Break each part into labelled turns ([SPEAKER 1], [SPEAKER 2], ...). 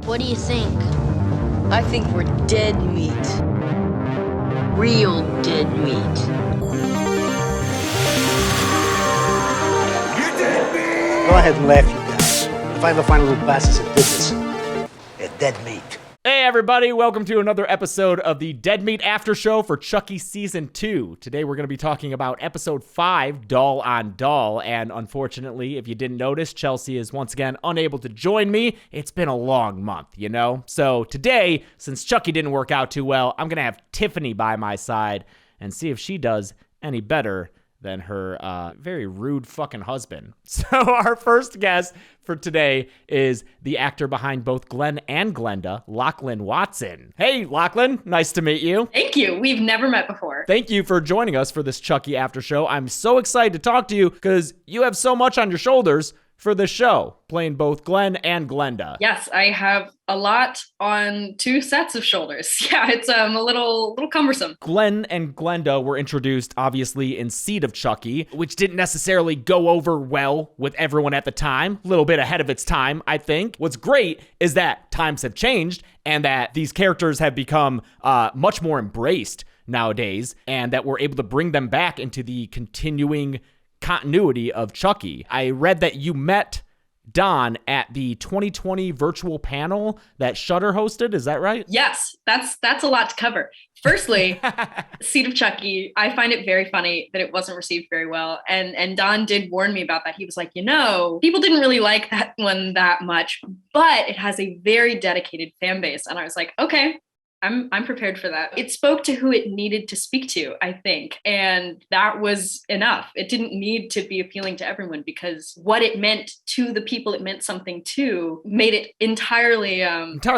[SPEAKER 1] What do you think?
[SPEAKER 2] I think we're dead meat. Real dead meat.
[SPEAKER 3] You dead meat!
[SPEAKER 4] Go ahead and laugh, you guys. If I ever find a little bastards that did this, they're dead meat.
[SPEAKER 5] Hey everybody, welcome to another episode of the Dead Meat After Show for Chucky Season 2. Today we're going to be talking about Episode 5, Doll on Doll, and unfortunately, if you didn't notice, Chelsea is once again unable to join me. It's been a long month, you know? So today, since Chucky didn't work out too well, I'm going to have Tiffany by my side and see if she does any better than her very rude fucking husband. So our first guest for today is the actor behind both Glenn and Glenda, Lachlan Watson. Hey, Lachlan, nice to meet you.
[SPEAKER 6] Thank you. We've never met before.
[SPEAKER 5] Thank you for joining us for this Chucky After Show. I'm so excited to talk to you because you have so much on your shoulders for this show, playing both Glenn and Glenda.
[SPEAKER 6] Yes, I have a lot on two sets of shoulders. Yeah, it's a little cumbersome.
[SPEAKER 5] Glenn and Glenda were introduced, obviously, in Seed of Chucky, which didn't necessarily go over well with everyone at the time. A little bit ahead of its time, I think. What's great is that times have changed and that these characters have become much more embraced nowadays, and that we're able to bring them back into the continuing continuity of Chucky. I read that you met Don at the 2020 virtual panel that Shudder hosted. Is that right?
[SPEAKER 6] Yes, that's a lot to cover. Firstly, Seed of Chucky, I find it very funny that it wasn't received very well. And Don did warn me about that. He was like, people didn't really like that one that much, but it has a very dedicated fan base. And I was like, okay, I'm prepared for that. It spoke to who it needed to speak to, I think. And that was enough. It didn't need to be appealing to everyone because what it meant to the people it meant something to made it entirely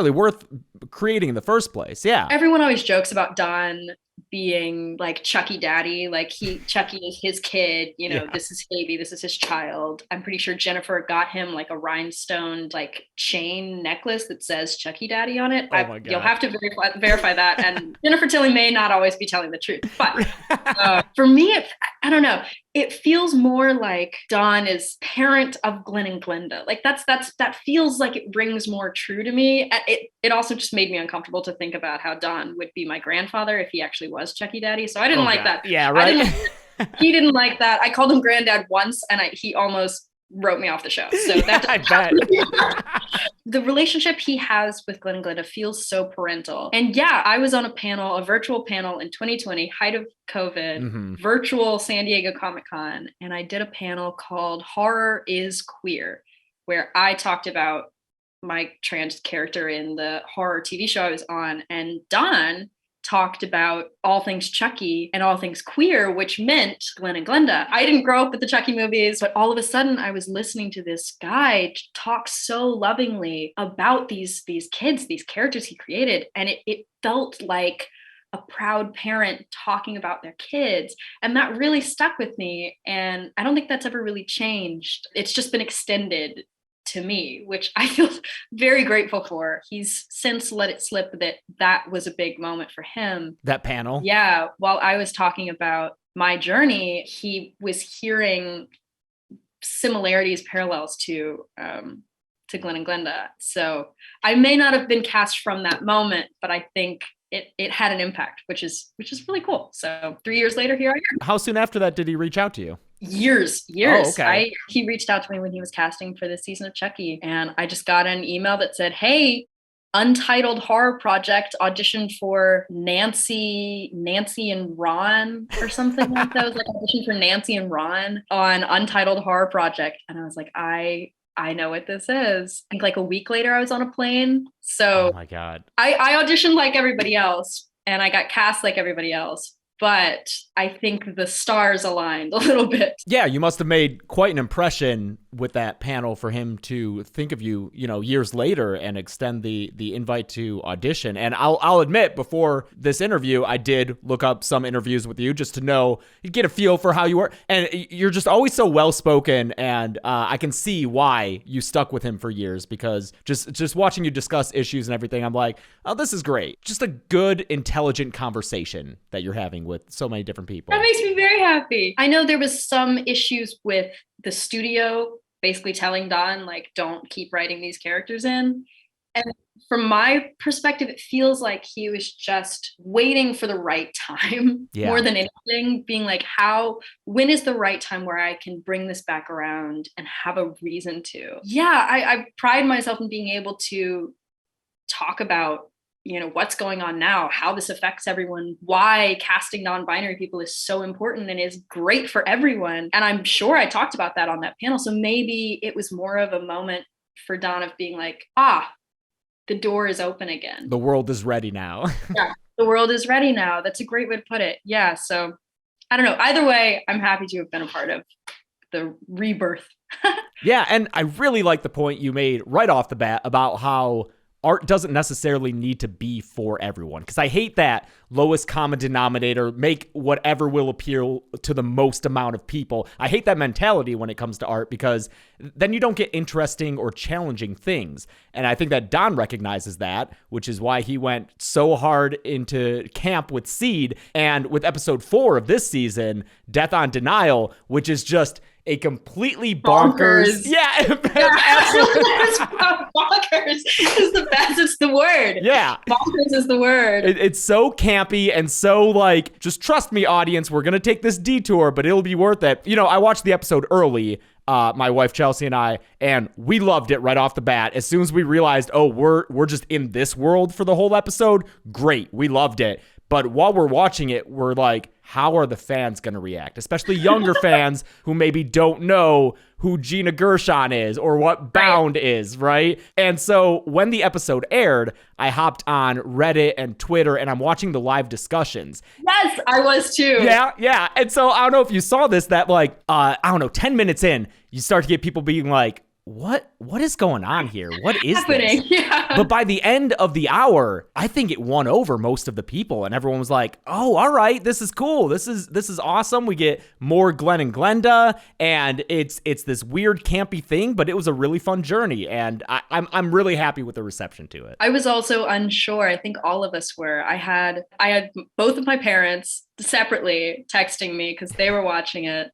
[SPEAKER 5] worth creating in the first place. Yeah.
[SPEAKER 6] Everyone always jokes about Don being like Chucky daddy, like Chucky is his kid, This is baby, this is his child. I'm pretty sure Jennifer got him like a rhinestone like chain necklace that says Chucky daddy on it.
[SPEAKER 5] Oh my God.
[SPEAKER 6] You'll have to verify that. And Jennifer Tilly may not always be telling the truth, but for me, I don't know. It feels more like Don is parent of Glenn and Glenda. Like that feels like it rings more true to me. It also just made me uncomfortable to think about how Don would be my grandfather if he actually was Chucky Daddy. So I didn't like that.
[SPEAKER 5] Yeah, right.
[SPEAKER 6] He didn't like that. I called him granddad once and he almost wrote me off the show. So
[SPEAKER 5] I bet.
[SPEAKER 6] The relationship he has with Glenn and Glenda feels so parental. And yeah, I was on a virtual panel in 2020, height of COVID, virtual San Diego Comic-Con. And I did a panel called Horror is Queer, where I talked about my trans character in the horror TV show I was on. And Don talked about all things Chucky and all things queer, which meant Glenn and Glenda. I didn't grow up with the Chucky movies, but all of a sudden I was listening to this guy talk so lovingly about these kids, these characters he created. And it felt like a proud parent talking about their kids. And that really stuck with me. And I don't think that's ever really changed. It's just been extended to me, which I feel very grateful for. He's since let it slip that was a big moment for him.
[SPEAKER 5] That panel?
[SPEAKER 6] Yeah. While I was talking about my journey, he was hearing similarities, parallels to Glenn and Glenda. So I may not have been cast from that moment, but I think it had an impact, which is really cool. So 3 years later, here I am.
[SPEAKER 5] How soon after that did he reach out to you?
[SPEAKER 6] Years.
[SPEAKER 5] Oh, okay.
[SPEAKER 6] He reached out to me when he was casting for this season of Chucky, and I just got an email that said, "Hey, Untitled Horror Project audition for Nancy and Ron," or something like that. It was like audition for Nancy and Ron on Untitled Horror Project, and I was like, I know what this is. I think like a week later, I was on a plane. So
[SPEAKER 5] oh my God,
[SPEAKER 6] I auditioned like everybody else, and I got cast like everybody else. But I think the stars aligned a little bit.
[SPEAKER 5] Yeah, you must have made quite an impression with that panel for him to think of you, years later and extend the invite to audition. And I'll admit, before this interview, I did look up some interviews with you just to know, you get a feel for how you were. And you're just always so well-spoken, and I can see why you stuck with him for years, because just watching you discuss issues and everything, I'm like, oh, this is great. Just a good, intelligent conversation that you're having with so many different people.
[SPEAKER 6] That makes me very happy. I know there was some issues with the studio basically telling Don, like, don't keep writing these characters in. And from my perspective, it feels like he was just waiting for the right time more than anything, being like, when is the right time where I can bring this back around and have a reason to? Yeah, I pride myself in being able to talk about, what's going on now, how this affects everyone, why casting non-binary people is so important and is great for everyone. And I'm sure I talked about that on that panel. So maybe it was more of a moment for Don of being like, the door is open again.
[SPEAKER 5] The world is ready now.
[SPEAKER 6] Yeah, the world is ready now. That's a great way to put it. Yeah, so I don't know. Either way, I'm happy to have been a part of the rebirth.
[SPEAKER 5] Yeah, and I really like the point you made right off the bat about how art doesn't necessarily need to be for everyone. Because I hate that lowest common denominator, make whatever will appeal to the most amount of people. I hate that mentality when it comes to art, because then you don't get interesting or challenging things. And I think that Don recognizes that, which is why he went so hard into camp with Seed, and with episode 4 of this season, Death on Denial, which is just a completely bonkers. Yeah, absolutely.
[SPEAKER 6] Bonkers is the best. It's the word.
[SPEAKER 5] Yeah.
[SPEAKER 6] Bonkers is the word.
[SPEAKER 5] It's so campy and so like, just trust me, audience, we're going to take this detour, but it'll be worth it. I watched the episode early, my wife Chelsea and I, and we loved it right off the bat. As soon as we realized, we're just in this world for the whole episode, great. We loved it. But while we're watching it, we're like, how are the fans going to react? Especially younger fans who maybe don't know who Gina Gershon is or what Bound is, right? And so when the episode aired, I hopped on Reddit and Twitter, and I'm watching the live discussions.
[SPEAKER 6] Yes, I was too.
[SPEAKER 5] Yeah. And so I don't know if you saw this, that 10 minutes in, you start to get people being like, what is going on here? What is happening? This? Yeah. But by the end of the hour, I think it won over most of the people, and everyone was like, "Oh, all right, this is cool. This is awesome. We get more Glenn and Glenda, and it's this weird campy thing, but it was a really fun journey, and I'm really happy with the reception to it."
[SPEAKER 6] I was also unsure. I think all of us were. I had both of my parents separately texting me because they were watching it.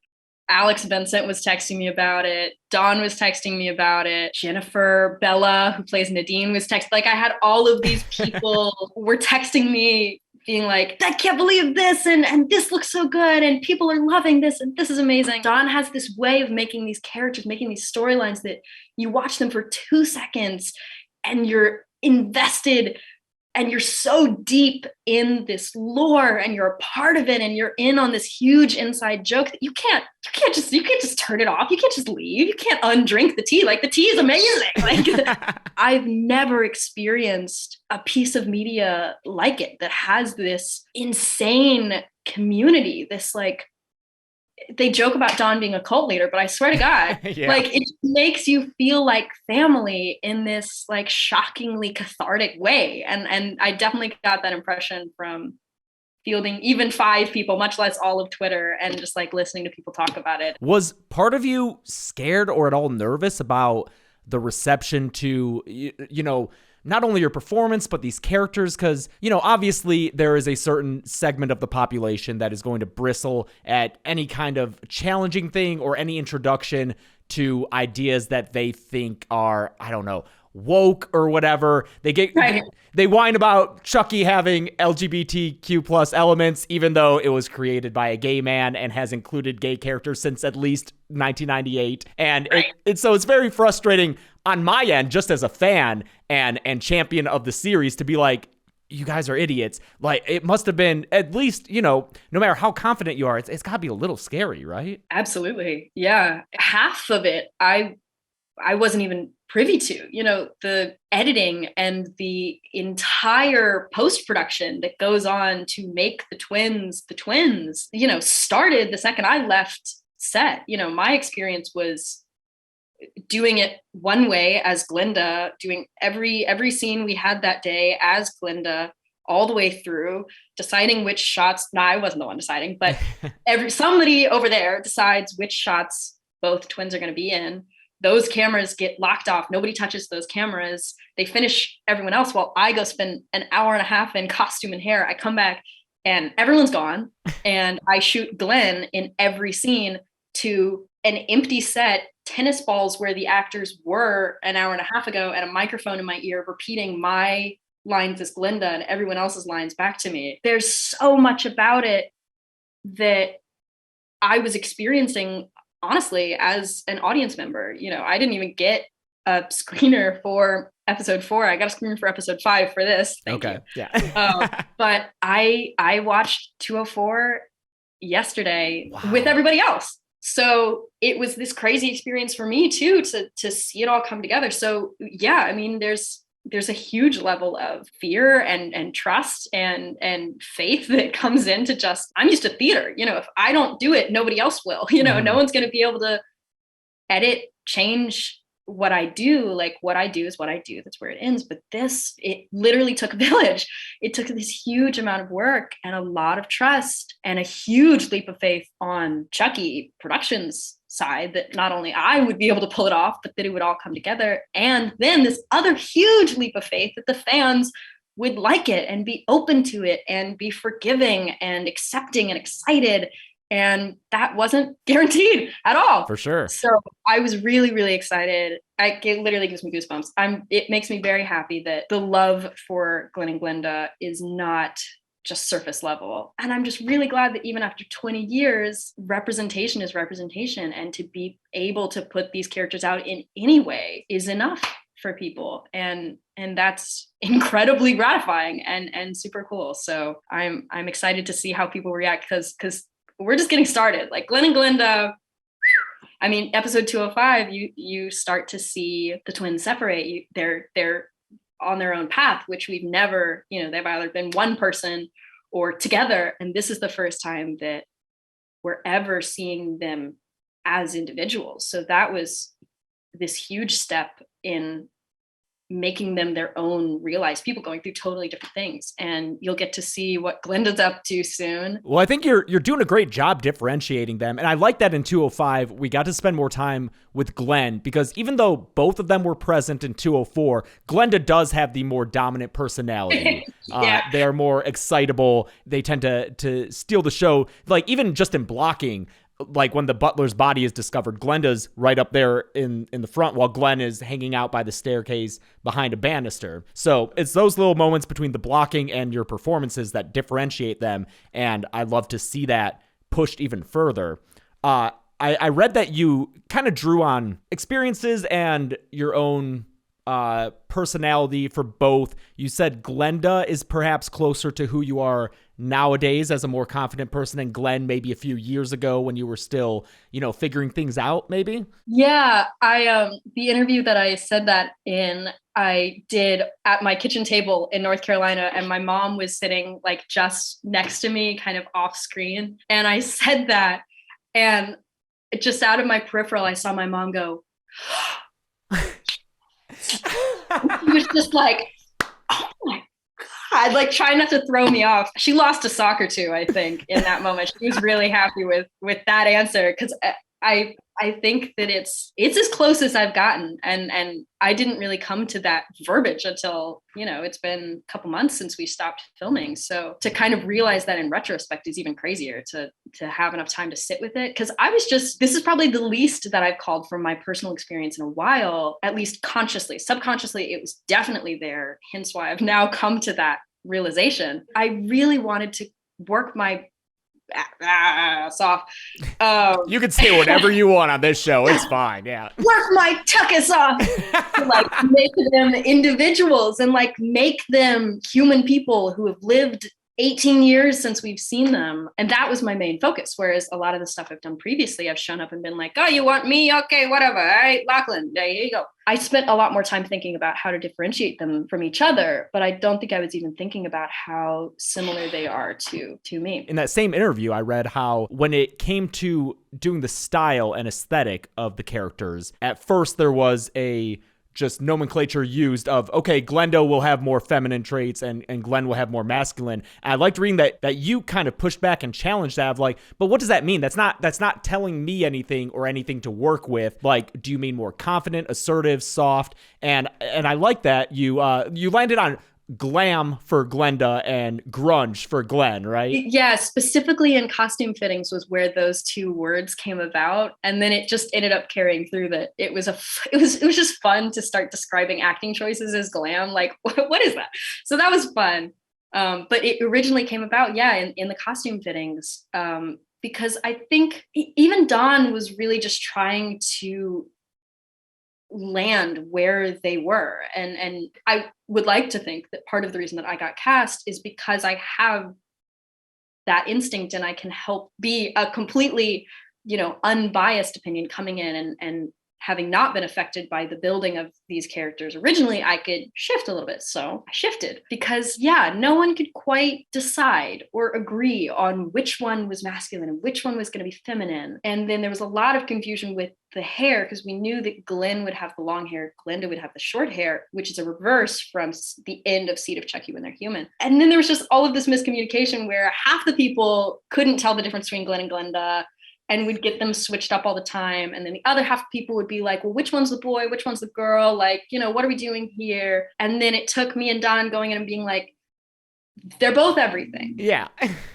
[SPEAKER 6] Alex Vincent was texting me about it. Dawn was texting me about it. Jennifer Bella, who plays Nadine, was texting. Like, I had all of these people were texting me being like, I can't believe this, and this looks so good, and people are loving this, and this is amazing. Dawn has this way of making these characters, making these storylines that you watch them for 2 seconds and you're invested and you're so deep in this lore and you're a part of it and you're in on this huge inside joke that you can't just turn it off. You can't just leave. You can't undrink the tea. Like, the tea is amazing. Like, I've never experienced a piece of media like it that has this insane community, this like, they joke about Don being a cult leader, but I swear to God, like, it makes you feel like family in this like shockingly cathartic way. And I definitely got that impression from fielding even 5 people, much less all of Twitter, and just like listening to people talk about it.
[SPEAKER 5] Was part of you scared or at all nervous about the reception to, not only your performance, but these characters? Because, obviously there is a certain segment of the population that is going to bristle at any kind of challenging thing or any introduction to ideas that they think are, I don't know, woke or whatever. They whine about Chucky having LGBTQ plus elements, even though it was created by a gay man and has included gay characters since at least 1998. And so it's very frustrating on my end, just as a fan and champion of the series, to be like, you guys are idiots. Like, it must have been, at least, no matter how confident you are, it's got to be a little scary, right?
[SPEAKER 6] Absolutely. Yeah. Half of it, I wasn't even privy to, the editing and the entire post-production that goes on to make the twins, started the second I left set. My experience was doing it one way as Glinda, doing every scene we had that day as Glinda all the way through, deciding which shots. No, I wasn't the one deciding, but somebody over there decides which shots both twins are going to be in. Those cameras get locked off. Nobody touches those cameras. They finish everyone else while I go spend an hour and a half in costume and hair. I come back and everyone's gone. And I shoot Glenn in every scene to an empty set tennis balls where the actors were an hour and a half ago and a microphone in my ear repeating my lines as Glinda and everyone else's lines back to me. There's so much about it that I was experiencing, honestly, as an audience member. You know, I didn't even get a screener for episode 4. I got a screener for episode 5 for this. Thank you.
[SPEAKER 5] Yeah.
[SPEAKER 6] But I watched 204 yesterday with everybody else. So it was this crazy experience for me too, to see it all come together. So yeah, I mean, there's a huge level of fear and trust and faith that comes into just, I'm used to theater. You know, if I don't do it, nobody else will. You know, no one's going to be able to edit, change what I do. Like, what I do is what I do. That's where it ends. But this, it literally took a village. It took this huge amount of work and a lot of trust and a huge leap of faith on Chucky Productions side, that not only I would be able to pull it off, but that it would all come together. And then this other huge leap of faith that the fans would like it and be open to it and be forgiving and accepting and excited. And that wasn't guaranteed at all.
[SPEAKER 5] For sure.
[SPEAKER 6] So I was really, really excited. It literally gives me goosebumps. It makes me very happy that the love for Glenn and Glinda is not just surface level. And I'm just really glad that even after 20 years, representation is representation. And to be able to put these characters out in any way is enough for people. And that's incredibly gratifying and super cool. So I'm excited to see how people react, because we're just getting started. Like Glenn and Glinda, I mean, episode 205, you start to see the twins separate. They're on their own path, which we've never, you know, they've either been one person or together. And this is the first time that we're ever seeing them as individuals. So that was this huge step in making them their own realized people going through totally different things. And you'll get to see what Glinda's up to soon.
[SPEAKER 5] Well, I think you're doing a great job differentiating them. And I like that in 205, we got to spend more time with Glenn, because even though both of them were present in 204, Glenda does have the more dominant personality. They're more excitable. They tend to steal the show. Like, even just in blocking, like when the butler's body is discovered, Glenda's right up there in the front, while Glenn is hanging out by the staircase behind a banister. So it's those little moments between the blocking and your performances that differentiate them, and I love to see that pushed even further. I read that you kind of drew on experiences and your own personality for both. You said Glenda is perhaps closer to who you are nowadays as a more confident person, and Glenn maybe a few years ago when you were still, you know, figuring things out, maybe?
[SPEAKER 6] Yeah, the interview that I said that in, I did at my kitchen table in North Carolina, and my mom was sitting like just next to me, kind of off screen. And I said that, and just out of my peripheral, I saw my mom go, she was just like, oh my God, like trying not to throw me off. She lost to soccer too, I think, in that moment. She was really happy with that answer, because I think that it's as close as I've gotten. And I didn't really come to that verbiage until, you know, it's been a couple months since we stopped filming. So to kind of realize that in retrospect is even crazier, to have enough time to sit with it. Because this is probably the least that I've called from my personal experience in a while, at least consciously. Subconsciously, it was definitely there. Hence why I've now come to that realization. I really wanted to work my off.
[SPEAKER 5] You can say whatever you want on this show. It's fine. Yeah.
[SPEAKER 6] Work my tuchus off. To, like, make them individuals and like make them human people who have lived 18 years since we've seen them. And that was my main focus. Whereas a lot of the stuff I've done previously, I've shown up and been like, oh, you want me? Okay, whatever. All right, Lachlan, there you go. I spent a lot more time thinking about how to differentiate them from each other, but I don't think I was even thinking about how similar they are to me.
[SPEAKER 5] In that same interview, I read how when it came to doing the style and aesthetic of the characters, at first there was a just nomenclature used of, okay, Glenda will have more feminine traits and Glenn will have more masculine. And I liked reading that you kind of pushed back and challenged that of like, but what does that mean? That's not telling me anything or anything to work with. Like, do you mean more confident, assertive, soft? And I like that you landed on glam for Glenda and grunge for Glenn, right?
[SPEAKER 6] Yeah, specifically in costume fittings was where those two words came about, and then it just ended up carrying through. That it was just fun to start describing acting choices as glam. Like, what is that? So that was fun. But it originally came about, in the costume fittings, because I think even Dawn was really just trying to land where they were. And I would like to think that part of the reason that I got cast is because I have that instinct and I can help be a completely, unbiased opinion coming in and having not been affected by the building of these characters originally, I could shift a little bit. So I shifted because, no one could quite decide or agree on which one was masculine and which one was going to be feminine. And then there was a lot of confusion with the hair because we knew that Glenn would have the long hair, Glenda would have the short hair, which is a reverse from the end of Seed of Chucky when they're human. And then there was just all of this miscommunication where half the people couldn't tell the difference between Glenn and Glenda, and we'd get them switched up all the time. And then the other half of people would be like, well, which one's the boy? Which one's the girl? Like, what are we doing here? And then it took me and Don going in and being like, they're both everything.
[SPEAKER 5] Yeah.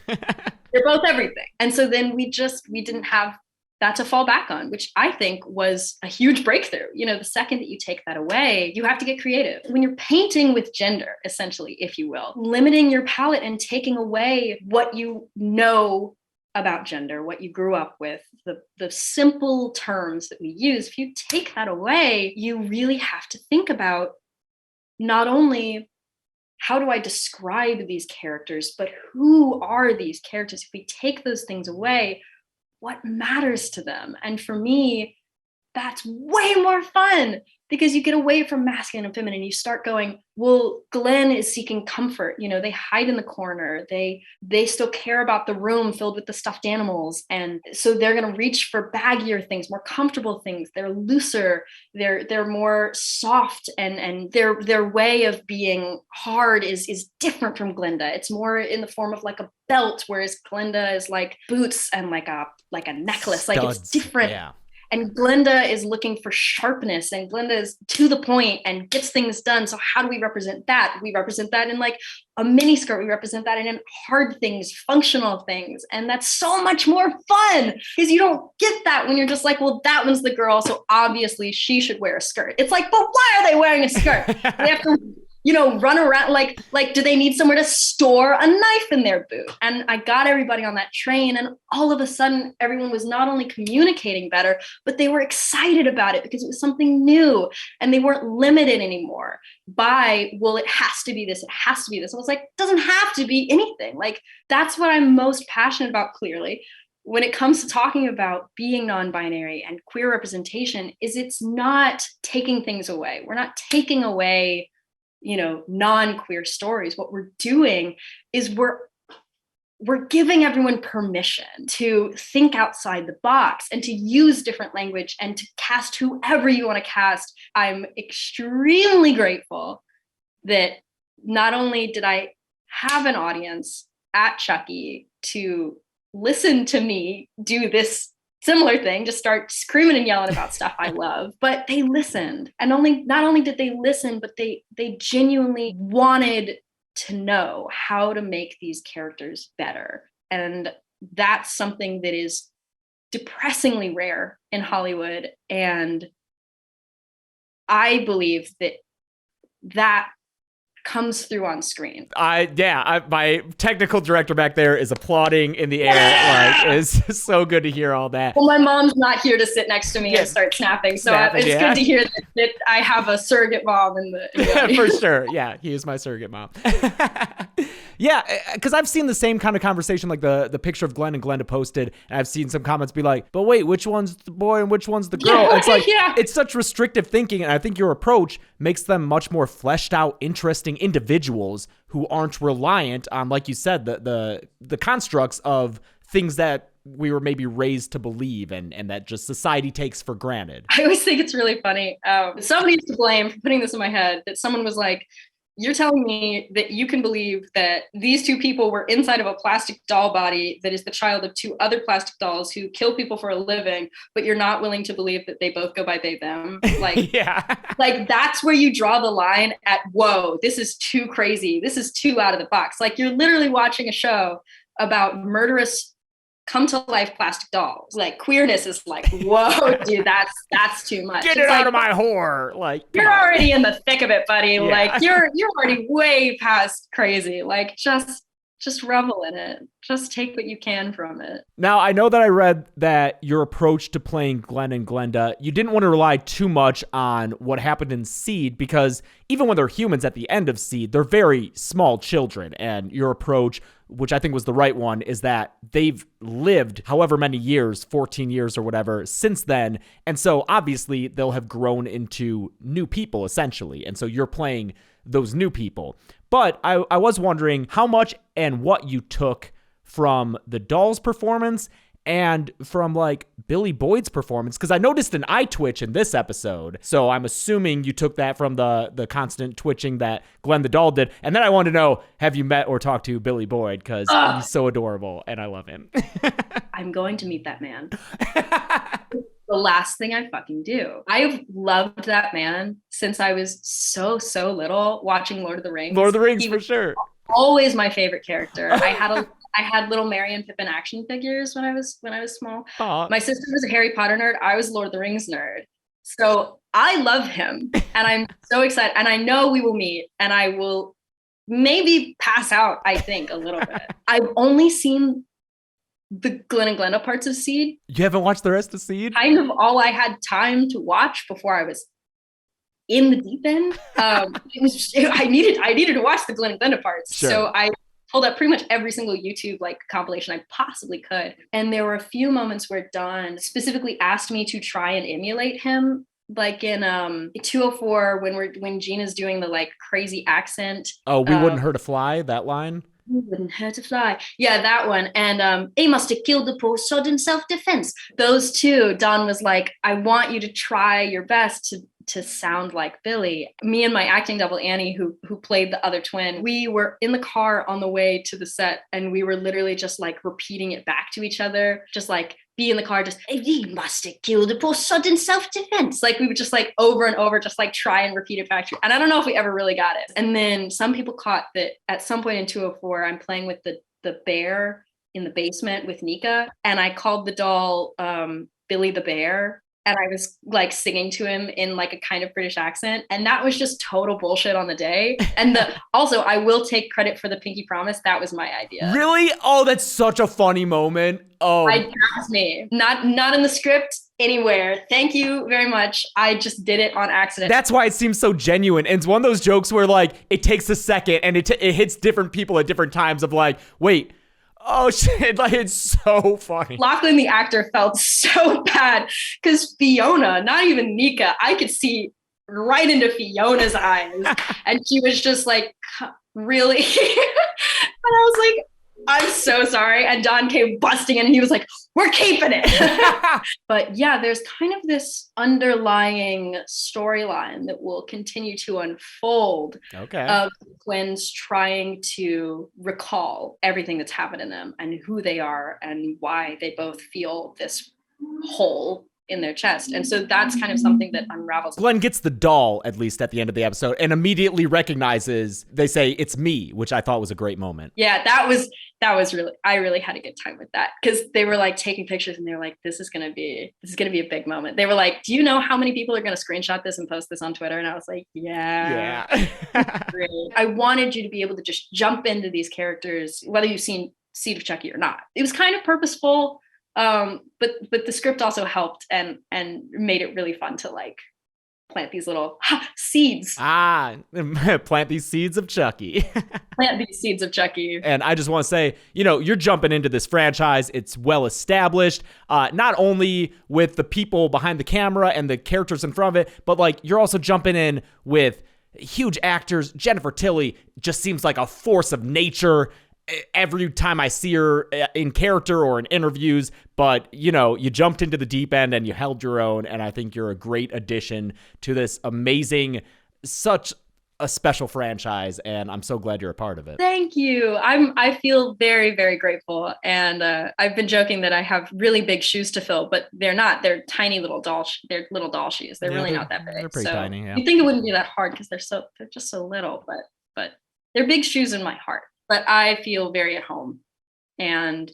[SPEAKER 6] They're both everything. And so then we didn't have that to fall back on, which I think was a huge breakthrough. The second that you take that away, you have to get creative. When you're painting with gender, essentially, if you will, limiting your palette and taking away what you know about gender, what you grew up with, the simple terms that we use, if you take that away, you really have to think about not only how do I describe these characters, but who are these characters? If we take those things away, what matters to them? And for me, that's way more fun because you get away from masculine and feminine. You start going, well, Glenn is seeking comfort. They hide in the corner. They still care about the room filled with the stuffed animals. And so they're going to reach for baggier things, more comfortable things. They're looser. They're more soft, and their way of being hard is different from Glenda. It's more in the form of like a belt, whereas Glenda is like boots and like a necklace. Like
[SPEAKER 5] Studs.
[SPEAKER 6] It's different.
[SPEAKER 5] Yeah.
[SPEAKER 6] And Glenda is looking for sharpness, and Glenda is to the point and gets things done. So how do we represent that? We represent that in like a mini skirt. We represent that in hard things, functional things. And that's so much more fun because you don't get that when you're just like, well, that one's the girl, so obviously she should wear a skirt. It's like, but why are they wearing a skirt? They have to run around like, do they need somewhere to store a knife in their boot? And I got everybody on that train, and all of a sudden everyone was not only communicating better, but they were excited about it because it was something new, and they weren't limited anymore by, well, it has to be this, it has to be this. I was like, it doesn't have to be anything. Like, that's what I'm most passionate about, clearly, when it comes to talking about being non-binary and queer representation, is it's not taking things away. We're not taking away non-queer stories. What we're doing is we're giving everyone permission to think outside the box and to use different language and to cast whoever you want to cast. I'm extremely grateful that not only did I have an audience at Chucky to listen to me do this similar thing, just start screaming and yelling about stuff I love, but they listened. And not only did they listen, but they genuinely wanted to know how to make these characters better. And that's something that is depressingly rare in Hollywood. And I believe that comes through on screen.
[SPEAKER 5] My technical director back there is applauding in the air. Like, it's so good to hear all that.
[SPEAKER 6] Well, my mom's not here to sit next to me and start snapping, so it's good to hear that I have a surrogate mom in the
[SPEAKER 5] for sure. Yeah, he is my surrogate mom. Yeah, because I've seen the same kind of conversation, like the picture of Glenn and Glenda posted, and I've seen some comments be like, but wait, which one's the boy and which one's the girl?
[SPEAKER 6] Yeah,
[SPEAKER 5] it's like, It's such restrictive thinking, and I think your approach makes them much more fleshed out, interesting individuals who aren't reliant on, like you said, the constructs of things that we were maybe raised to believe and that just society takes for granted.
[SPEAKER 6] I always think it's really funny. Somebody used to blame for putting this in my head, that someone was like, You're telling me that you can believe that these two people were inside of a plastic doll body that is the child of two other plastic dolls who kill people for a living, but you're not willing to believe that they both go by they, them. Like,
[SPEAKER 5] Yeah.
[SPEAKER 6] like that's where you draw the line at, whoa, this is too crazy. This is too out of the box. Like, you're literally watching a show about murderous come to life plastic dolls. Like, queerness is like, whoa, dude, that's too much.
[SPEAKER 5] Get it out of my horror. Like,
[SPEAKER 6] You're already in the thick of it, buddy.
[SPEAKER 5] Yeah.
[SPEAKER 6] Like, you're already way past crazy. Like, just revel in it. Just take what you can from it.
[SPEAKER 5] Now, I know that I read that your approach to playing Glenn and Glenda, you didn't want to rely too much on what happened in Seed, because even when they're humans at the end of Seed, they're very small children. And your approach, which I think was the right one, is that they've lived however many years, 14 years or whatever, since then. And so obviously they'll have grown into new people, essentially. And so you're playing those new people. But I was wondering how much and what you took from the doll's performance and from like Billy Boyd's performance, because I noticed an eye twitch in this episode. So I'm assuming you took that from the constant twitching that Glenn the doll did. And then I wanted to know, have you met or talked to Billy Boyd? Because he's so adorable and I love him.
[SPEAKER 6] I'm going to meet that man. The last thing I fucking do. I have loved that man since I was so little, watching Lord of the Rings.
[SPEAKER 5] Lord of the Rings, for sure.
[SPEAKER 6] Always my favorite character. I had little Merry and Pippin action figures when I was small.
[SPEAKER 5] Aww.
[SPEAKER 6] My sister was a Harry Potter nerd. I was a Lord of the Rings nerd. So I love him and I'm so excited. And I know we will meet and I will maybe pass out, I think, a little bit. I've only seen the Glenn and Glenda parts of Seed.
[SPEAKER 5] You haven't watched the rest of Seed?
[SPEAKER 6] Kind of all I had time to watch before I was in the deep end. I needed to watch the Glenn and Glenda parts.
[SPEAKER 5] Sure.
[SPEAKER 6] So I pulled up pretty much every single YouTube like compilation I possibly could. And there were a few moments where Don specifically asked me to try and emulate him. Like in 204 when Gina's doing the like crazy accent.
[SPEAKER 5] Oh, we wouldn't hurt a fly, that line?
[SPEAKER 6] We wouldn't hurt a fly. Yeah, that one. And they must have killed the poor sod in self-defense. Those two, Don was like, I want you to try your best to sound like Billy. Me and my acting double, Annie, who played the other twin, we were in the car on the way to the set and we were literally just like repeating it back to each other. Just like be in the car, just, he must have killed the poor sod in self-defense. Like we would just like over and over, just like try and repeat it back to you. And I don't know if we ever really got it. And then some people caught that at some point in 204, I'm playing with the bear in the basement with Nika. And I called the doll Billy the Bear. And I was like singing to him in like a kind of British accent. And that was just total bullshit on the day. And also I will take credit for the Pinky Promise. That was my idea.
[SPEAKER 5] Really? Oh, that's such a funny moment. Oh,
[SPEAKER 6] that was me. Not in the script anywhere. Thank you very much. I just did it on accident.
[SPEAKER 5] that's why it seems so genuine. And it's one of those jokes where like it takes a second and it hits different people at different times of like, wait, oh shit, like it's so funny.
[SPEAKER 6] Lachlan, the actor, felt so bad because Fiona, not even Nika, I could see right into Fiona's eyes. And she was just like, really? And I was like, I'm so sorry. And Don came busting in and he was like, we're keeping it. But yeah, there's kind of this underlying storyline that will continue to unfold of twins trying to recall everything that's happened in them and who they are and why they both feel this hole in their chest. And so that's kind of something that unravels.
[SPEAKER 5] Glenn gets the doll, at least at the end of the episode, and immediately recognizes, they say, it's me, which I thought was a great moment.
[SPEAKER 6] Yeah, that was really, I really had a good time with that because they were like taking pictures and they were like, this is going to be a big moment. They were like, do you know how many people are going to screenshot this and post this on Twitter? And I was like, yeah. I wanted you to be able to just jump into these characters, whether you've seen Seed of Chucky or not. It was kind of purposeful. But the script also helped and made it really fun to like plant these little seeds.
[SPEAKER 5] Plant these seeds of Chucky.
[SPEAKER 6] Plant these seeds of Chucky.
[SPEAKER 5] And I just want to say, you're jumping into this franchise. It's well established, not only with the people behind the camera and the characters in front of it, but like you're also jumping in with huge actors. Jennifer Tilly just seems like a force of nature every time I see her in character or in interviews, but you jumped into the deep end and you held your own. And I think you're a great addition to this amazing, such a special franchise, and I'm so glad you're a part of it.
[SPEAKER 6] Thank you. I feel very, very grateful. And I've been joking that I have really big shoes to fill, but they're not. They're tiny little they're little doll shoes. They're really not that big.
[SPEAKER 5] They're pretty tiny, yeah.
[SPEAKER 6] You'd think it wouldn't be that hard because they're just so little, but they're big shoes in my heart. But I feel very at home. And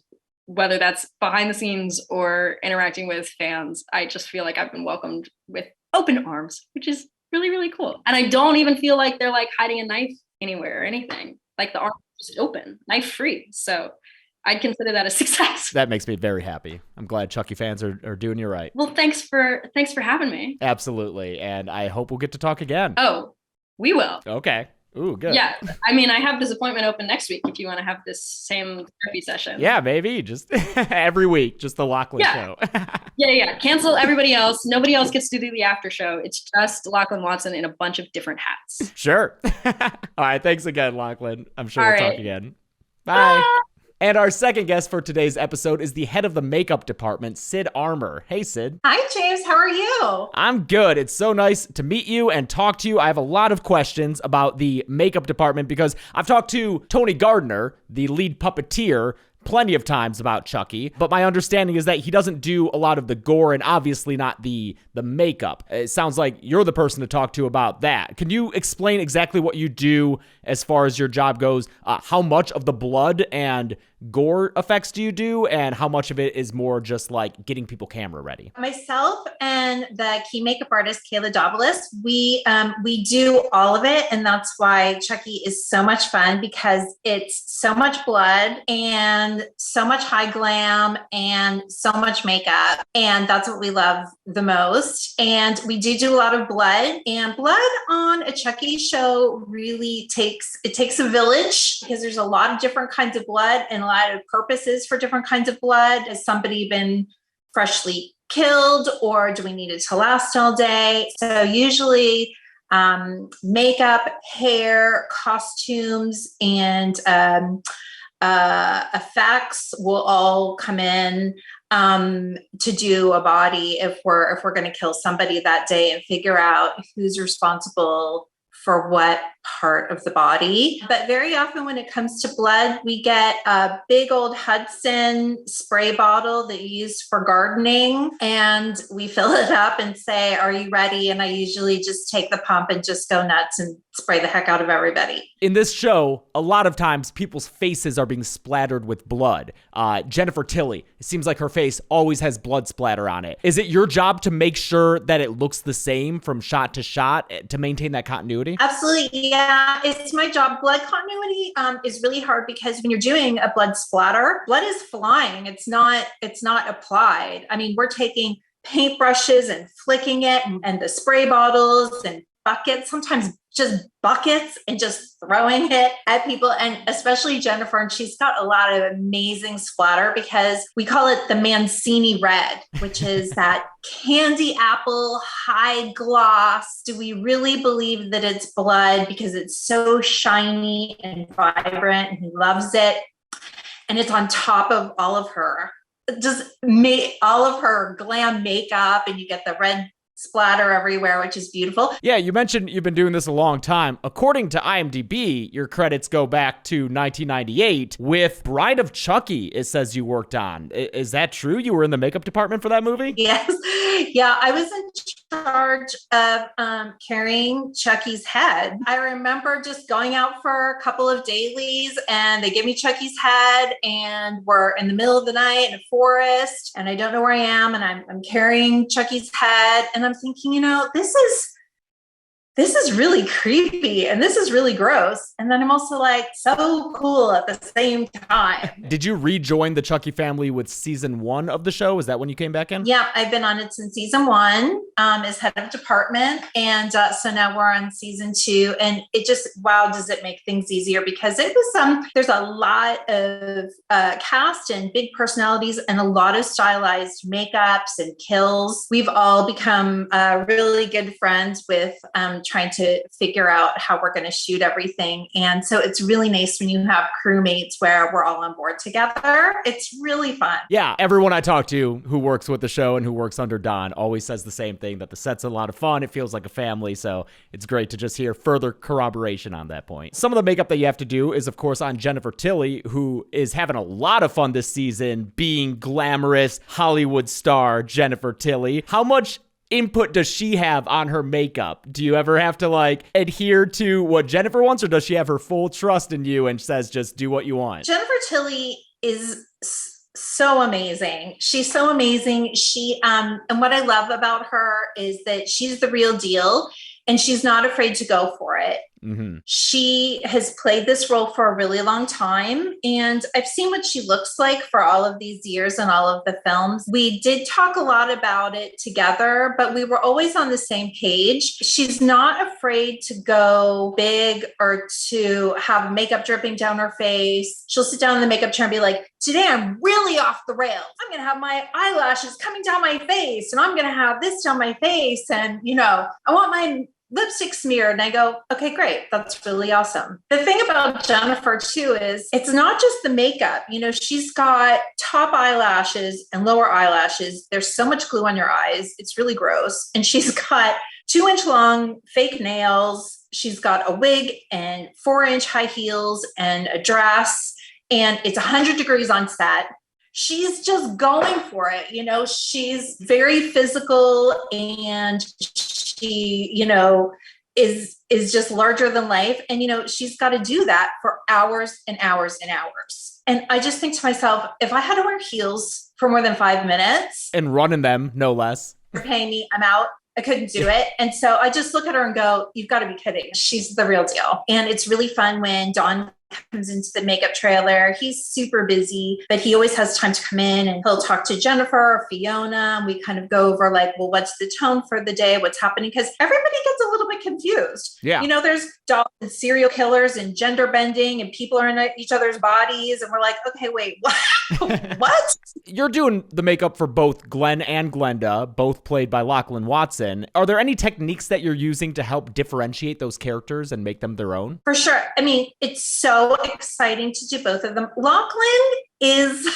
[SPEAKER 6] whether that's behind the scenes or interacting with fans, I just feel like I've been welcomed with open arms, which is really, really cool. And I don't even feel like they're like hiding a knife anywhere or anything. Like the arms are just open, knife free. So I'd consider that a success.
[SPEAKER 5] That makes me very happy. I'm glad Chucky fans are doing you right.
[SPEAKER 6] Well, thanks for having me.
[SPEAKER 5] Absolutely. And I hope we'll get to talk again.
[SPEAKER 6] Oh, we will.
[SPEAKER 5] Okay. Ooh, good.
[SPEAKER 6] Yeah. I mean, I have this appointment open next week if you want to have this same therapy session.
[SPEAKER 5] Yeah, maybe. Just every week, just the Lachlan show.
[SPEAKER 6] Yeah. Cancel everybody else. Nobody else gets to do the after show. It's just Lachlan Watson in a bunch of different hats.
[SPEAKER 5] Sure. All right. Thanks again, Lachlan. I'm sure we'll talk again. Bye.
[SPEAKER 6] Bye.
[SPEAKER 5] And our second guest for today's episode is the head of the makeup department, Sid Armour. Hey, Sid.
[SPEAKER 1] Hi, James. How are you?
[SPEAKER 5] I'm good. It's so nice to meet you and talk to you. I have a lot of questions about the makeup department because I've talked to Tony Gardner, the lead puppeteer, plenty of times about Chucky, but my understanding is that he doesn't do a lot of the gore and obviously not the makeup. It sounds like you're the person to talk to about that. Can you explain exactly what you do as far as your job goes? How much of the blood and gore effects do you do, and how much of it is more just like getting people camera ready?
[SPEAKER 1] Myself and the key makeup artist, Kayla Dovalis, we do all of it. And that's why Chucky is so much fun, because it's so much blood and so much high glam and so much makeup. And that's what we love the most. And we do a lot of blood, and blood on a Chucky show really takes a village, because there's a lot of different kinds of blood and a lot of purposes for different kinds of blood. Has somebody been freshly killed, or do we need it to last all day? So usually makeup, hair, costumes, and effects will all come in to do a body if we're going to kill somebody that day, and figure out who's responsible for what part of the body. But very often when it comes to blood, we get a big old Hudson spray bottle that you use for gardening, and we fill it up and say, "Are you ready?" And I usually just take the pump and just go nuts and spray the heck out of everybody.
[SPEAKER 5] In this show, a lot of times people's faces are being splattered with blood. Jennifer Tilly, it seems like her face always has blood splatter on it. Is it your job to make sure that it looks the same from shot to shot to maintain that continuity?
[SPEAKER 1] Absolutely. Yeah, it's my job. Blood continuity is really hard, because when you're doing a blood splatter, blood is flying. It's not applied. I mean, we're taking paintbrushes and flicking it, and the spray bottles and buckets, sometimes just buckets, and just throwing it at people. And especially Jennifer, and she's got a lot of amazing splatter, because we call it the Mancini red, which is that candy apple high gloss. Do we really believe that it's blood? Because it's so shiny and vibrant, and he loves it. And it's on top of all of her, all of her glam makeup, and you get the red splatter everywhere, which is beautiful.
[SPEAKER 5] Yeah, you mentioned you've been doing this a long time. According to IMDb, your credits go back to 1998 with Bride of Chucky, it says you worked on. Is that true? You were in the makeup department for that movie?
[SPEAKER 1] Yes. Yeah, I was in charge of carrying Chucky's head. I remember just going out for a couple of dailies, and they gave me Chucky's head, and we're in the middle of the night in a forest, and I don't know where I am, and I'm carrying Chucky's head, and I'm thinking, this is really creepy, and this is really gross. And then I'm also like, so cool at the same time.
[SPEAKER 5] Did you rejoin the Chucky family with season 1 of the show? Is that when you came back in?
[SPEAKER 1] Yeah, I've been on it since season 1 as head of department. And so now we're on season 2. And it just, wow, does it make things easier? Because it was there's a lot of cast and big personalities, and a lot of stylized makeups and kills. We've all become really good friends with trying to figure out how we're going to shoot everything. And so it's really nice when you have crewmates where we're all on board together. It's really fun.
[SPEAKER 5] Yeah, everyone I talk to who works with the show and who works under Don always says the same thing, that the set's a lot of fun. It feels like a family, so it's great to just hear further corroboration on that point. Some of the makeup that you have to do is, of course, on Jennifer Tilly, who is having a lot of fun this season being glamorous Hollywood star Jennifer Tilly. How much input does she have on her makeup? Do you ever have to adhere to what Jennifer wants, or does she have her full trust in you and says just do what you want?
[SPEAKER 1] Jennifer Tilly is so amazing. She's so amazing. She and what I love about her is that she's the real deal and she's not afraid to go for it. Mm-hmm. She has played this role for a really long time, and I've seen what she looks like for all of these years in all of the films. We did talk a lot about it together, but we were always on the same page. She's not afraid to go big or to have makeup dripping down her face. She'll sit down in the makeup chair and be like, today I'm really off the rails. I'm going to have my eyelashes coming down my face, and I'm going to have this down my face. And, I want my lipstick smeared. And I go, okay, great. That's really awesome. The thing about Jennifer too is it's not just the makeup. She's got top eyelashes and lower eyelashes. There's so much glue on your eyes. It's really gross. And she's got 2-inch long fake nails. She's got a wig and 4-inch high heels and a dress. And it's 100 degrees on set. She's just going for it. She's very physical, and she, is just larger than life. And, she's got to do that for hours and hours and hours. And I just think to myself, if I had to wear heels for more than 5 minutes
[SPEAKER 5] and run in them, no less,
[SPEAKER 1] you're paying me, I'm out. I couldn't do it. And so I just look at her and go, you've got to be kidding. She's the real deal. And it's really fun when Don comes into the makeup trailer. He's super busy, but he always has time to come in and he'll talk to Jennifer or Fiona. And we kind of go over what's the tone for the day? What's happening? Because everybody gets a little bit confused.
[SPEAKER 5] Yeah.
[SPEAKER 1] There's dolls and serial killers and gender bending and people are in each other's bodies. And we're like, okay, wait, what? What?
[SPEAKER 5] You're doing the makeup for both Glenn and Glenda, both played by Lachlan Watson. Are there any techniques that you're using to help differentiate those characters and make them their own?
[SPEAKER 1] For sure. I mean, it's so exciting to do both of them. Lachlan is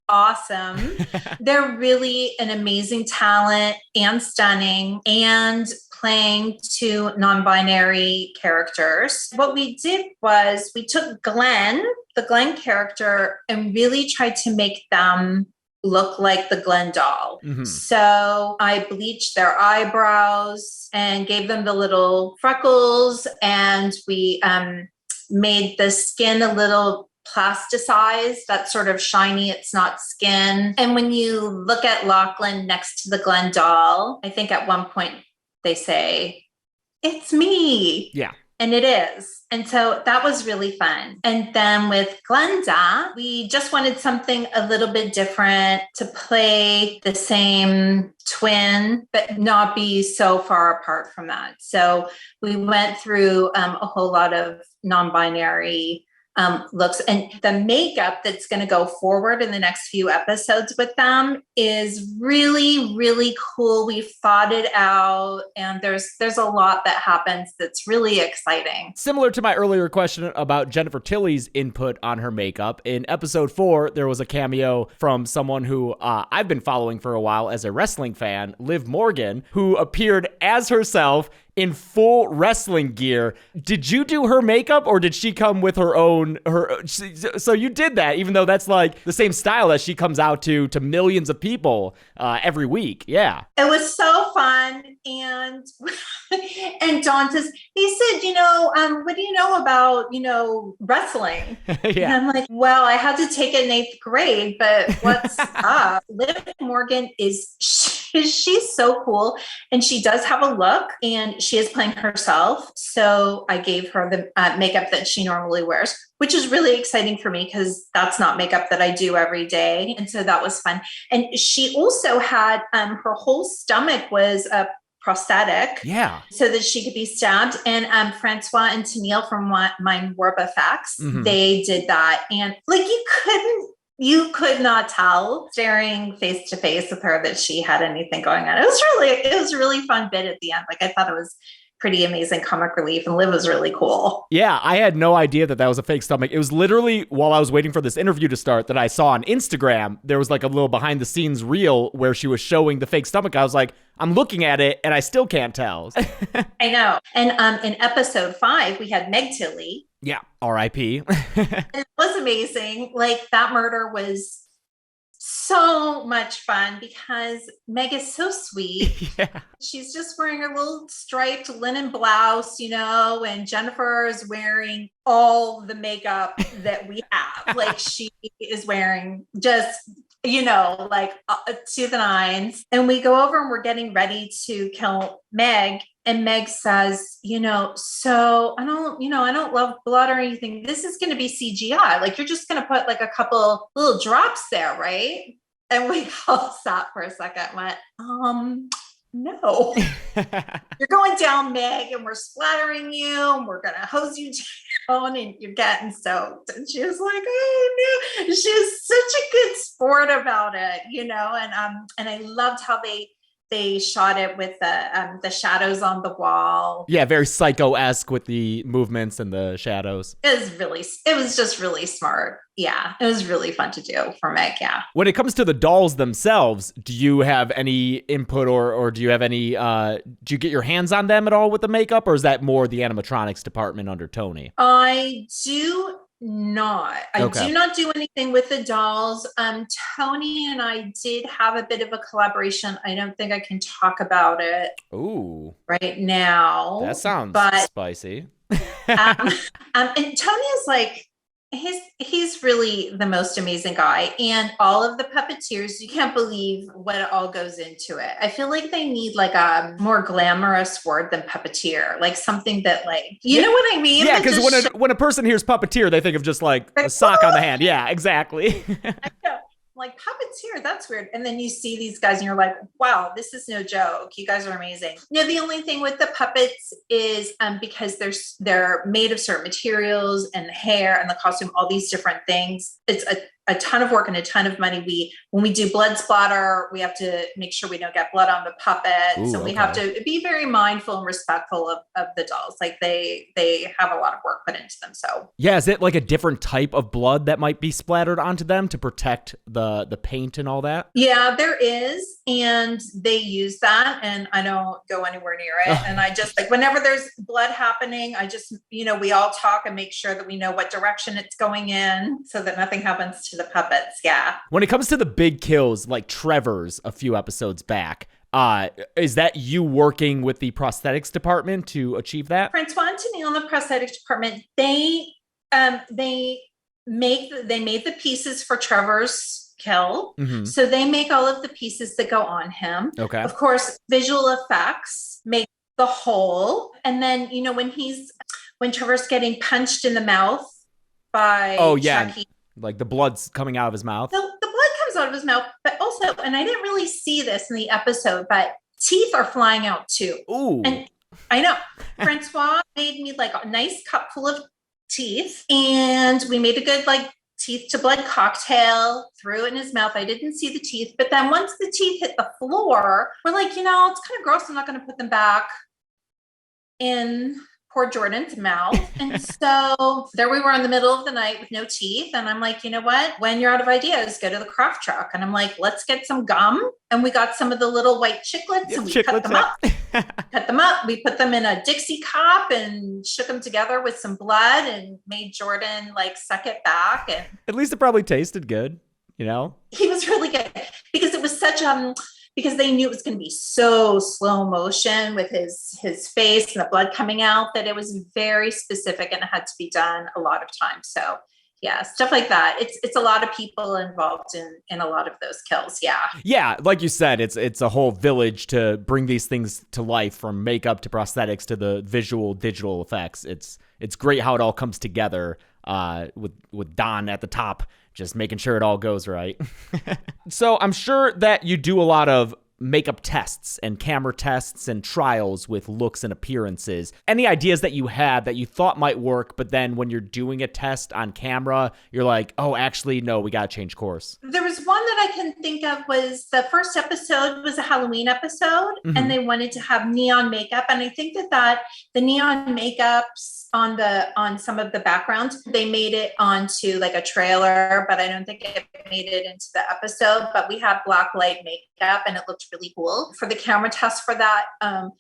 [SPEAKER 1] awesome. They're really an amazing talent and stunning and playing two non-binary characters. What we did was we took the Glenn character, and really tried to make them look like the Glenn doll. Mm-hmm. So I bleached their eyebrows and gave them the little freckles, and we made the skin a little plasticized. That's sort of shiny. It's not skin. And when you look at Lachlan next to the Glenn doll, I think at one point they say, "It's me."
[SPEAKER 5] Yeah.
[SPEAKER 1] And it is. And so that was really fun. And then with Glenda, we just wanted something a little bit different to play the same twin, but not be so far apart from that. So we went through a whole lot of non-binary looks, and the makeup that's going to go forward in the next few episodes with them is really, really cool. We've thought it out, and there's a lot that happens that's really exciting.
[SPEAKER 5] Similar to my earlier question about Jennifer Tilly's input on her makeup, in episode 4, there was a cameo from someone who I've been following for a while as a wrestling fan, Liv Morgan, who appeared as herself in full wrestling gear. Did you do her makeup, or did she come with her own? So you did that, even though that's like the same style that she comes out to millions of people every week. Yeah,
[SPEAKER 1] it was so fun. And Don says, he said, what do you know about wrestling?
[SPEAKER 5] Yeah.
[SPEAKER 1] And I'm like, well, I had to take it in 8th grade, but what's up? Liv Morgan she's so cool, and she does have a look, and she is playing herself. So I gave her the makeup that she normally wears, which is really exciting for me because that's not makeup that I do every day. And so that was fun. And she also had her whole stomach was a prosthetic,
[SPEAKER 5] yeah,
[SPEAKER 1] so that she could be stabbed. And Francois and Tennille from Mine Warp Effects, mm-hmm. they did that, and you could not tell staring face to face with her that she had anything going on. It was really fun bit at the end. I thought it was pretty amazing comic relief, and Liv was really cool.
[SPEAKER 5] Yeah, I had no idea that was a fake stomach. It was literally while I was waiting for this interview to start that I saw on Instagram, there was like a little behind the scenes reel where she was showing the fake stomach. I was like, I'm looking at it and I still can't tell.
[SPEAKER 1] I know. And in episode 5, we had Meg Tilly.
[SPEAKER 5] Yeah, R.I.P.
[SPEAKER 1] It was amazing. Like, that murder was so much fun because Meg is so sweet.
[SPEAKER 5] Yeah.
[SPEAKER 1] She's just wearing her little striped linen blouse, and Jennifer is wearing all the makeup that we have. Like, she is wearing just, like to the nines. And we go over and we're getting ready to kill Meg. And Meg says, so I don't love blood or anything. This is going to be CGI. Like, you're just going to put like a couple little drops there, right? And we all sat for a second and went, no. You're going down, Meg, and we're splattering you, and we're going to hose you down, and you're getting soaked. And she was like, oh, no. She was such a good sport about it, and I loved how they shot it with the shadows on the wall.
[SPEAKER 5] Yeah, very Psycho-esque with the movements and the shadows.
[SPEAKER 1] It was just really smart. Yeah, it was really fun to do for Meg. Yeah.
[SPEAKER 5] When it comes to the dolls themselves, do you have any input or do you have any, do you get your hands on them at all with the makeup, or is that more the animatronics department under Tony?
[SPEAKER 1] I do not. I do not do anything with the dolls. Tony and I did have a bit of a collaboration. I don't think I can talk about it.
[SPEAKER 5] Ooh.
[SPEAKER 1] Right now.
[SPEAKER 5] That sounds spicy.
[SPEAKER 1] And Tony is like, he's really the most amazing guy, and all of the puppeteers, you can't believe what all goes into it. I feel like they need like a more glamorous word than puppeteer, like something that like, you know what I mean?
[SPEAKER 5] Yeah, because when a person hears puppeteer, they think of just like a sock on the hand. Yeah, exactly.
[SPEAKER 1] I know. Like, puppeteer, that's weird. And then you see these guys and you're like, wow, this is no joke. You guys are amazing. The only thing with the puppets is because they're made of certain materials, and the hair and the costume, all these different things. It's a ton of work and a ton of money. When we do blood splatter, we have to make sure we don't get blood on the puppet.
[SPEAKER 5] Ooh,
[SPEAKER 1] so we have to be very mindful and respectful of the dolls. Like, they have a lot of work put into them. So
[SPEAKER 5] yeah, is it like a different type of blood that might be splattered onto them to protect the paint and all that?
[SPEAKER 1] Yeah, there is. And they use that, and I don't go anywhere near it. And I just, like, whenever there's blood happening, I just, we all talk and make sure that we know what direction it's going in so that nothing happens to the puppets. Yeah.
[SPEAKER 5] When it comes to the big kills, like Trevor's a few episodes back, is that you working with the prosthetics department to achieve that?
[SPEAKER 1] Francois and Tennille on the prosthetics department, they made the pieces for Trevor's kill. Mm-hmm. So they make all of the pieces that go on him. Okay. Of course, visual effects make the whole. And then, when Trevor's getting punched in the mouth by Chucky.
[SPEAKER 5] Like the blood's coming out of his mouth.
[SPEAKER 1] The blood comes out of his mouth, but also, and I didn't really see this in the episode, but teeth are flying out too.
[SPEAKER 5] Ooh.
[SPEAKER 1] And I know. Francois made me like a nice cup full of teeth, and we made a good like teeth to blood cocktail, threw it in his mouth. I didn't see the teeth, but then once the teeth hit the floor, we're like, it's kind of gross. I'm not going to put them back in poor Jordan's mouth. And so there we were in the middle of the night with no teeth. And I'm like, you know what? When you're out of ideas, go to the craft truck. And I'm like, let's get some gum. And we got some of the little white chiclets, and we cut them up. Cut them up. We put them in a Dixie cup and shook them together with some blood and made Jordan like suck it back. And
[SPEAKER 5] at least it probably tasted good, He
[SPEAKER 1] was really good because it was such because they knew it was going to be so slow motion with his face and the blood coming out, that it was very specific and it had to be done a lot of times. So yeah, stuff like that. It's a lot of people involved in a lot of those kills. Yeah.
[SPEAKER 5] Yeah. Like you said, it's a whole village to bring these things to life, from makeup to prosthetics to the visual digital effects. It's great how it all comes together, with Don at the top, just making sure it all goes right. So I'm sure that you do a lot of makeup tests and camera tests and trials with looks and appearances. Any ideas that you had that you thought might work, but then when you're doing a test on camera, you're like, oh, actually, no, we got to change course?
[SPEAKER 1] There was one that I can think of was the first episode was a Halloween episode, and they wanted to have neon makeup. And I think that the neon makeups on some of the backgrounds, they made it onto like a trailer, but I don't think it made it into the episode. But we had black light makeup and it looked really cool. For the camera test for that,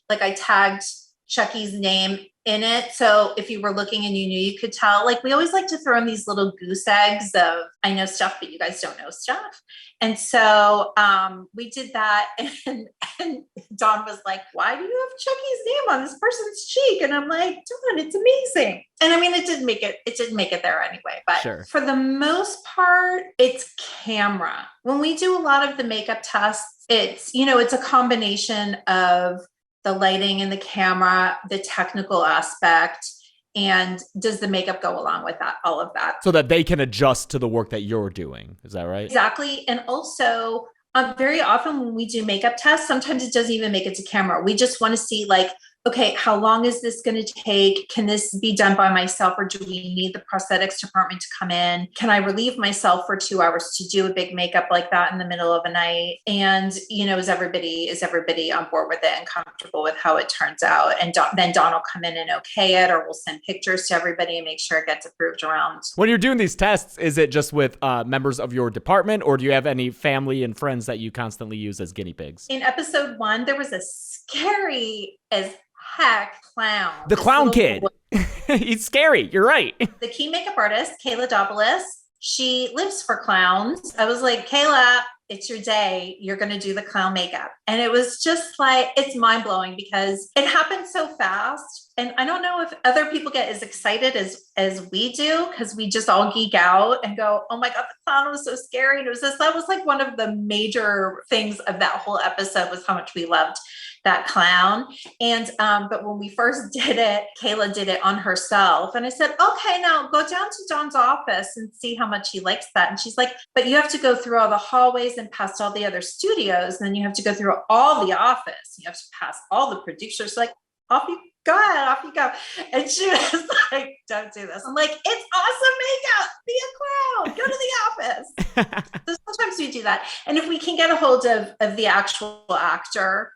[SPEAKER 1] like I tagged Chucky's name in it. So if you were looking and you knew, you could tell. Like we always like to throw in these little goose eggs of, I know stuff, but you guys don't know stuff. And so we did that. And Dawn was like, why do you have Chucky's name on this person's cheek? And I'm like, Dawn, it's amazing. And I mean, it didn't make it there anyway. But
[SPEAKER 5] Sure.
[SPEAKER 1] For the most part, it's camera. When we do a lot of the makeup tests, it's a combination of the lighting and the camera, the technical aspect, and does the makeup go along with that, all of that?
[SPEAKER 5] So that they can adjust to the work that you're doing. Is that right?
[SPEAKER 1] Exactly. And also, very often when we do makeup tests, sometimes it doesn't even make it to camera. We just want to see like, okay, how long is this going to take? Can this be done by myself, or do we need the prosthetics department to come in? Can I relieve myself for 2 hours to do a big makeup like that in the middle of a night? And, is everybody on board with it and comfortable with how it turns out? And then Dawn will come in and okay it, or we'll send pictures to everybody and make sure it gets approved around.
[SPEAKER 5] When you're doing these tests, is it just with members of your department, or do you have any family and friends that you constantly use as guinea pigs?
[SPEAKER 1] In episode 1, there was a scary as heck clown.
[SPEAKER 5] The clown kid. He's scary. You're right.
[SPEAKER 1] The key makeup artist, Kayla Dobolis, she lives for clowns. I was like, Kayla, it's your day. You're going to do the clown makeup. And it was just like, it's mind blowing because it happened so fast. And I don't know if other people get as excited as we do, because we just all geek out and go, oh my God, the clown was so scary. And that was like one of the major things of that whole episode was how much we loved that clown. And, but when we first did it, Kayla did it on herself. And I said, okay, now go down to Dawn's office and see how much he likes that. And she's like, but you have to go through all the hallways and past all the other studios. And then you have to go through all the office. You have to pass all the producers. Like, off you go ahead, off you go. And she was like, don't do this. I'm like, it's awesome makeup. Be a clown. Go to the office. So sometimes we do that. And if we can get a hold of the actual actor,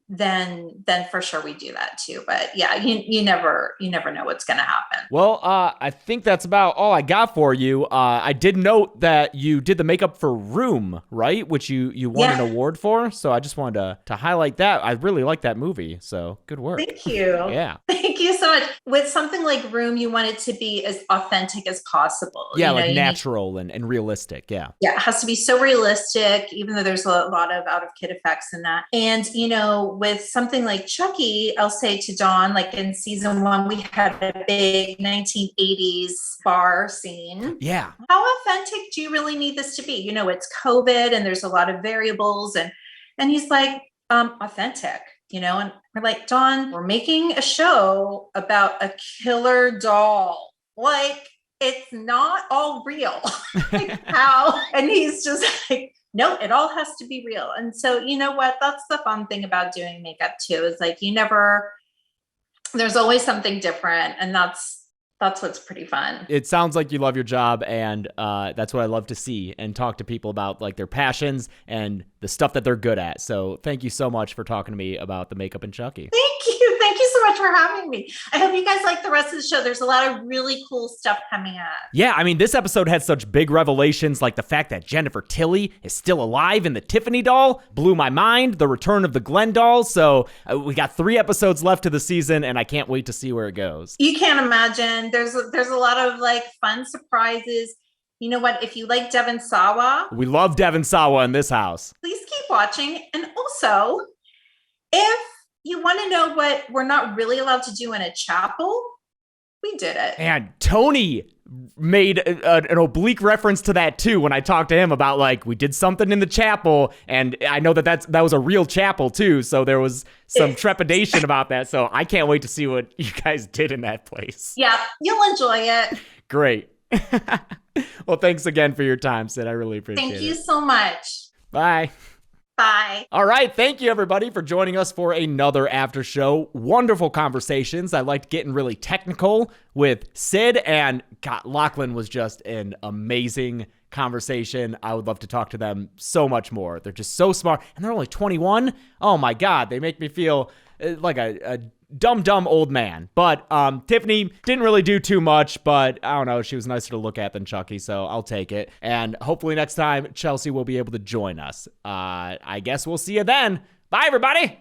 [SPEAKER 1] then for sure we do that too. But yeah, you never know what's going to happen.
[SPEAKER 5] Well, I think that's about all I got for you. I did note that you did the makeup for Room, right? Which you won an award for. So I just wanted to highlight that. I really like that movie. So good work.
[SPEAKER 1] Thank you.
[SPEAKER 5] Yeah.
[SPEAKER 1] Thank you so much. With something like Room, you want it to be as authentic as possible.
[SPEAKER 5] Yeah, like natural and realistic. Yeah.
[SPEAKER 1] Yeah, it has to be so realistic, even though there's a lot of out-of-kit effects in that. And, with something like Chucky, I'll say to Dawn, like in season 1, we had a big 1980s bar scene.
[SPEAKER 5] Yeah.
[SPEAKER 1] How authentic do you really need this to be? It's COVID and there's a lot of variables. And he's like, authentic. And we're like, Dawn, we're making a show about a killer doll. Like, it's not all real. Like, how? And he's just like, no, it all has to be real. And so, you know what? That's the fun thing about doing makeup too, is like, there's always something different. And that's what's pretty fun.
[SPEAKER 5] It sounds like you love your job, and that's what I love to see and talk to people about, like, their passions and the stuff that they're good at. So thank you so much for talking to me about the makeup in Chucky.
[SPEAKER 1] Thank you. Thank you so much for having me. I hope you guys like the rest of the show. There's a lot of really cool stuff coming up.
[SPEAKER 5] Yeah, I mean, this episode had such big revelations, like the fact that Jennifer Tilly is still alive in the Tiffany doll blew my mind. The return of the Glenn doll. So we got 3 episodes left to the season, and I can't wait to see where it goes.
[SPEAKER 1] You can't imagine. There's a lot of like fun surprises. You know what? If you like Devon Sawa,
[SPEAKER 5] we love Devon Sawa in this house.
[SPEAKER 1] Please keep watching. And also, if you want to know what we're not really allowed to do in a chapel, we did it.
[SPEAKER 5] And Tony made an oblique reference to that too when I talked to him about, like, we did something in the chapel, and I know that was a real chapel too, so there was some trepidation about that. So I can't wait to see what you guys did in that place.
[SPEAKER 1] Yeah, you'll enjoy it.
[SPEAKER 5] Great. Well, thanks again for your time, Sid. I really appreciate it.
[SPEAKER 1] Thank you so much.
[SPEAKER 5] Bye.
[SPEAKER 1] Bye.
[SPEAKER 5] All right. Thank you, everybody, for joining us for another after show. Wonderful conversations. I liked getting really technical with Sid, and God, Lachlan was just an amazing conversation. I would love to talk to them so much more. They're just so smart, and they're only 21. Oh my God. They make me feel like a dumb old man. But Tiffany didn't really do too much, but I don't know, she was nicer to look at than Chucky, so I'll take it. And hopefully next time Chelsea will be able to join us. I guess we'll see you then. Bye, everybody.